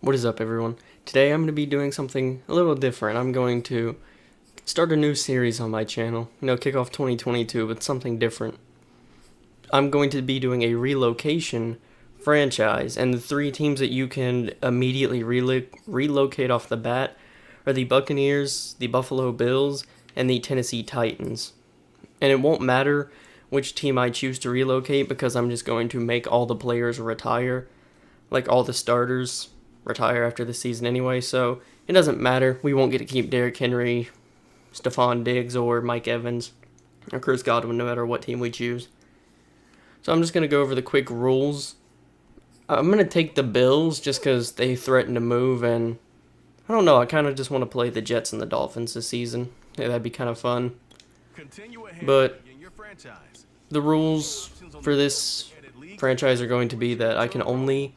What is up, everyone? Today I'm going to be doing something a little different. I'm going to start a new series on my channel. Kick off 2022 with something different. I'm going to be doing a relocation franchise, and the three teams that you can immediately relocate off the bat are the Buccaneers, the Buffalo Bills, and the Tennessee Titans. And it won't matter which team I choose to relocate because I'm just going to make all the players retire, like all the starters retire after the season anyway, so it doesn't matter. We won't get to keep Derrick Henry, Stephon Diggs, or Mike Evans, or Chris Godwin, no matter what team we choose. So I'm just going to go over the quick rules. I'm going to take the Bills just because they threaten to move, and I don't know, I kind of just want to play the Jets and the Dolphins this season. Yeah, that'd be kind of fun. But the rules for this franchise are going to be that I can only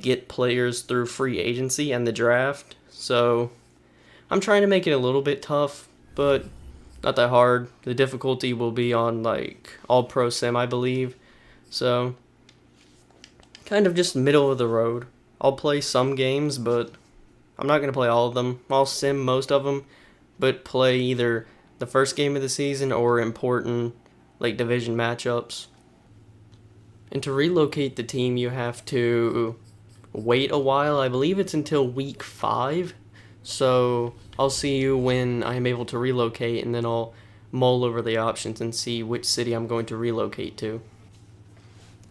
get players through free agency and the draft. So I'm trying to make it a little bit tough, but not that hard. The difficulty will be on all pro sim, I believe. So kind of just middle of the road. I'll play some games, but I'm not going to play all of them. I'll sim most of them, but play either the first game of the season or important division matchups. And to relocate the team, you have to wait a while. I believe it's until week 5. So I'll see you when I'm able to relocate, and then I'll mull over the options and see which city I'm going to relocate to.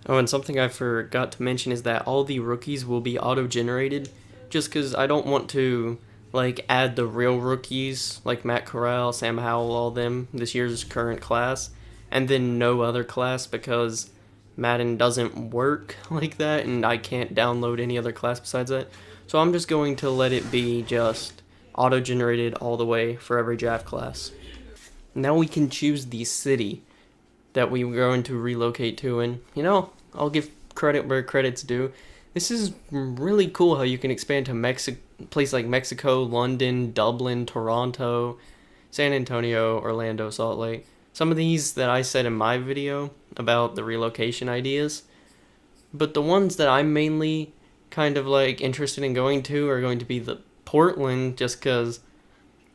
Oh, and something I forgot to mention is that all the rookies will be auto-generated, just because I don't want to add the real rookies like Matt Corral, Sam Howell, all them, this year's current class, and then no other class because Madden doesn't work like that, and I can't download any other class besides that. So I'm just going to let it be just auto-generated all the way for every draft class. Now we can choose the city that we are going to relocate to, and I'll give credit where credit's due. This is really cool how you can expand to places like Mexico, London, Dublin, Toronto, San Antonio, Orlando, Salt Lake. Some of these that I said in my video about the relocation ideas, but the ones that I'm mainly kind of interested in going to are going to be the Portland, just because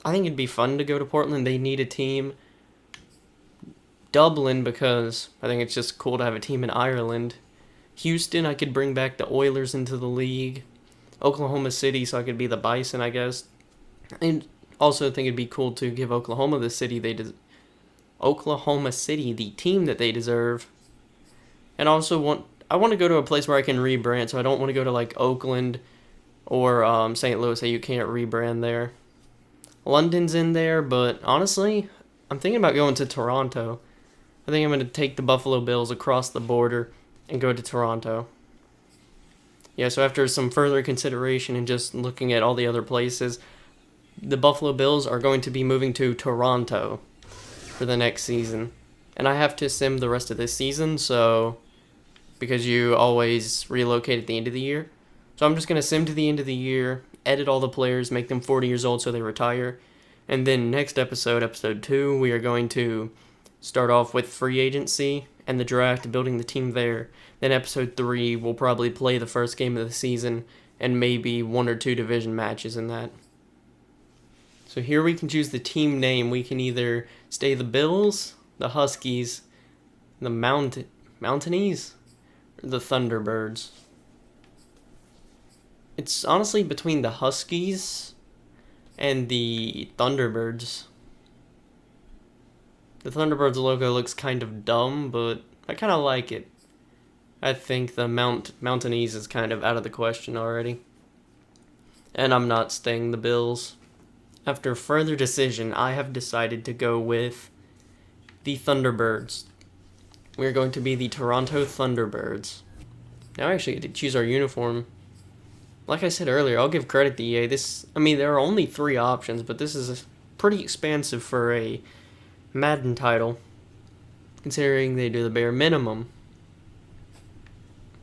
I think it'd be fun to go to Portland. They need a team. Dublin, because I think it's just cool to have a team in Ireland. Houston, I could bring back the Oilers into the league. Oklahoma City, so I could be the Bison, I guess. And also think it'd be cool to give Oklahoma the team that they deserve. And also I want to go to a place where I can rebrand, so I don't want to go to Oakland or St. Louis, that you can't rebrand there. London's in there, but honestly, I'm thinking about going to Toronto. I think I'm going to take the Buffalo Bills across the border and go to Toronto. Yeah, so after some further consideration and just looking at all the other places, the Buffalo Bills are going to be moving to Toronto for the next season. And I have to sim the rest of this season, so because you always relocate at the end of the year. So I'm just going to sim to the end of the year, edit all the players, make them 40 years old so they retire. And then next episode, episode 2, we are going to start off with free agency and the draft, building the team there. Then episode 3, we'll probably play the first game of the season and maybe 1 or 2 division matches in that. So here we can choose the team name. We can either stay the Bills, the Huskies, the Mountaineers, or the Thunderbirds. It's honestly between the Huskies and the Thunderbirds. The Thunderbirds logo looks kind of dumb, but I kind of like it. I think the Mountaineers is kind of out of the question already. And I'm not staying the Bills. After further decision, I have decided to go with the Thunderbirds. We're going to be the Toronto Thunderbirds. Now I actually get to choose our uniform. Like I said earlier, I'll give credit to EA. There are only 3 options, but this is pretty expansive for a Madden title, considering they do the bare minimum.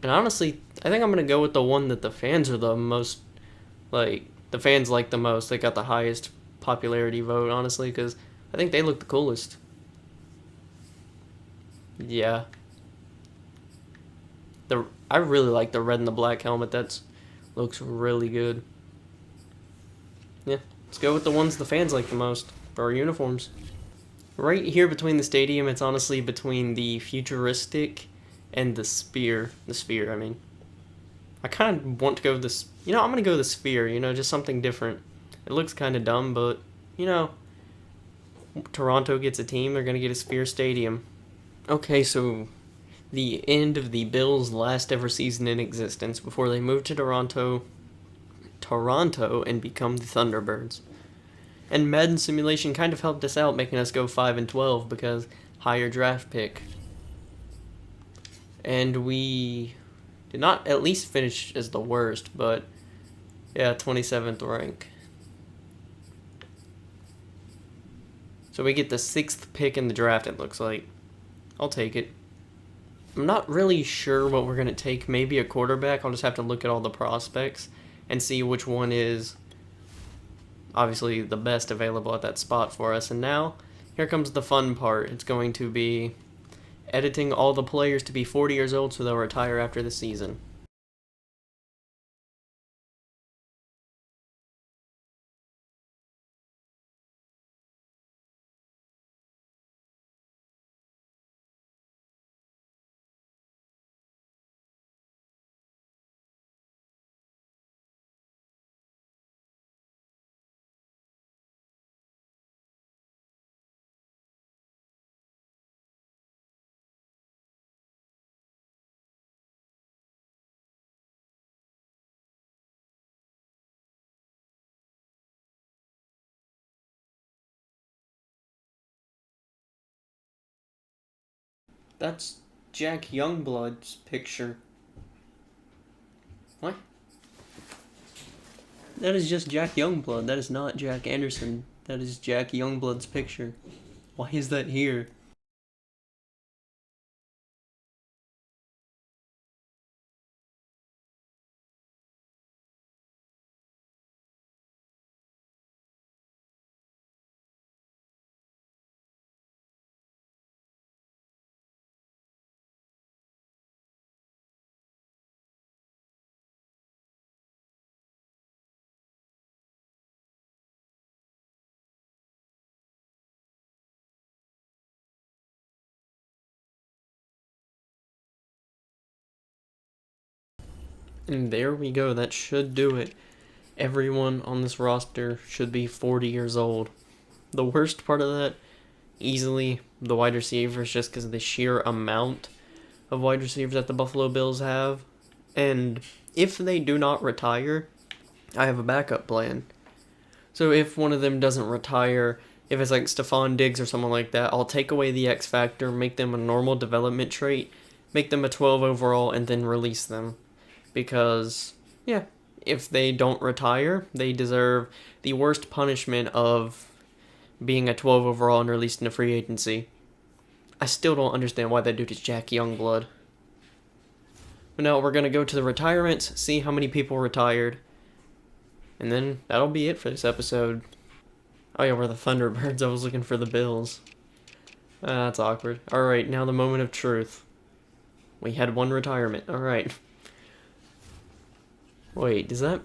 And honestly, I think I'm going to go with the one that the fans are the most, the fans like the most. They got the highest popularity vote, honestly, because I think they look the coolest. Yeah. I really like the red and the black helmet. That's Looks really good. Yeah, let's go with the ones the fans like the most for our uniforms. Right here between the stadium, it's honestly between the futuristic and the sphere. The sphere, I mean. I kind of want to go with this. I'm going to go with the sphere, just something different. It looks kind of dumb, but, you know, Toronto gets a team, they're going to get a sphere stadium. Okay, so the end of the Bills' last ever season in existence before they moved to Toronto and become the Thunderbirds. And Madden Simulation kind of helped us out, making us go 5-12 because higher draft pick. And we did not at least finish as the worst, but yeah, 27th rank. So we get the 6th pick in the draft, it looks like. I'll take it. I'm not really sure what we're going to take. Maybe a quarterback. I'll just have to look at all the prospects and see which one is obviously the best available at that spot for us. And now, here comes the fun part. It's going to be editing all the players to be 40 years old so they'll retire after the season. That's Jack Youngblood's picture. What? That is just Jack Youngblood. That is not Jack Anderson. That is Jack Youngblood's picture. Why is that here? And there we go. That should do it. Everyone on this roster should be 40 years old. The worst part of that, easily the wide receivers, just because of the sheer amount of wide receivers that the Buffalo Bills have. And if they do not retire, I have a backup plan. So if one of them doesn't retire, if it's like Stephon Diggs or someone like that, I'll take away the X factor, make them a normal development trait, make them a 12 overall, and then release them. Because, yeah, if they don't retire, they deserve the worst punishment of being a 12 overall and released into free agency. I still don't understand why that dude is Jack Youngblood. But now we're going to go to the retirements, see how many people retired, and then that'll be it for this episode. Oh yeah, we're the Thunderbirds. I was looking for the Bills. That's awkward. Alright, now the moment of truth. We had one retirement. Alright. Wait, does that...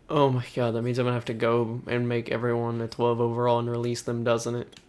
Oh my god, that means I'm gonna have to go and make everyone a 12 overall and release them, doesn't it?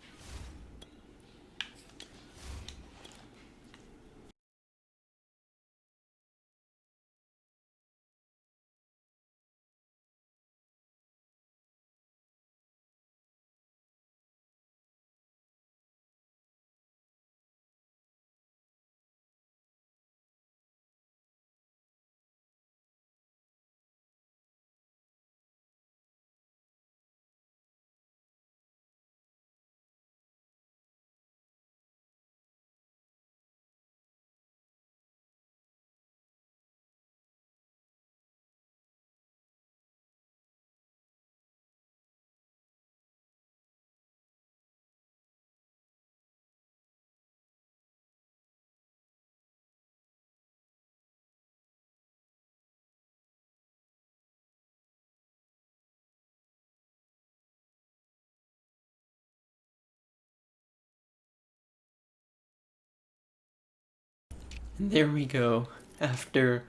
And there we go. After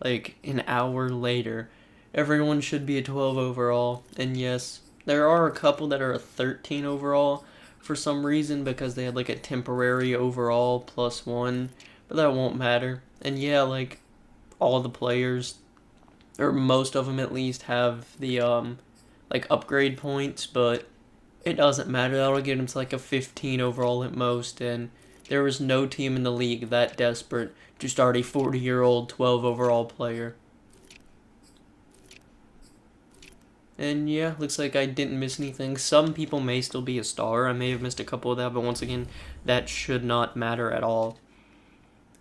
like an hour later. Everyone should be a 12 overall, and yes, there are a couple that are a 13 overall for some reason because they had like a temporary overall +1, but that won't matter. And yeah, like all the players, or most of them at least, have the like upgrade points, but it doesn't matter. That'll get them to like a 15 overall at most, and there was no team in the league that desperate to start a 40-year-old 12 overall player. And yeah, looks like I didn't miss anything. Some people may still be a star. I may have missed a couple of that, but once again, that should not matter at all.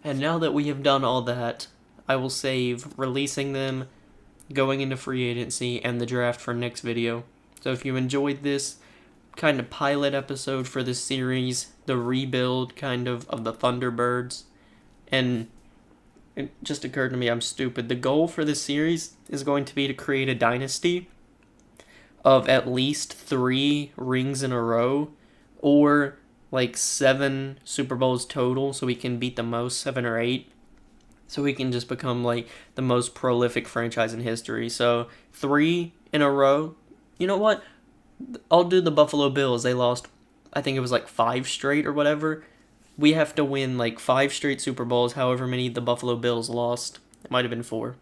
And now that we have done all that, I will save releasing them, going into free agency, and the draft for next video. So if you enjoyed this kind of pilot episode for this series, the rebuild kind of the Thunderbirds, and it just occurred to me I'm stupid. The goal for this series is going to be to create a dynasty of at least 3 rings in a row, or like 7 Super Bowls total, so we can beat the most, 7 or 8. So we can just become like the most prolific franchise in history. So 3 in a row. You know what? I'll do the Buffalo Bills. They lost, I think it was like 5 straight or whatever. We have to win like 5 straight Super Bowls, however many the Buffalo Bills lost. It might have been 4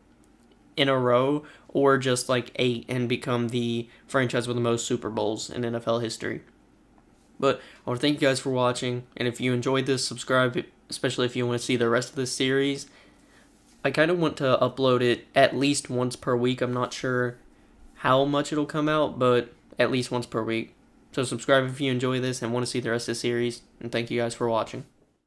in a row, or just like 8 and become the franchise with the most Super Bowls in NFL history. But I want to thank you guys for watching, and if you enjoyed this, subscribe, especially if you want to see the rest of this series. I kind of want to upload it at least once per week. I'm not sure how much it'll come out, but at least once per week. So subscribe if you enjoy this and want to see the rest of the series, and thank you guys for watching.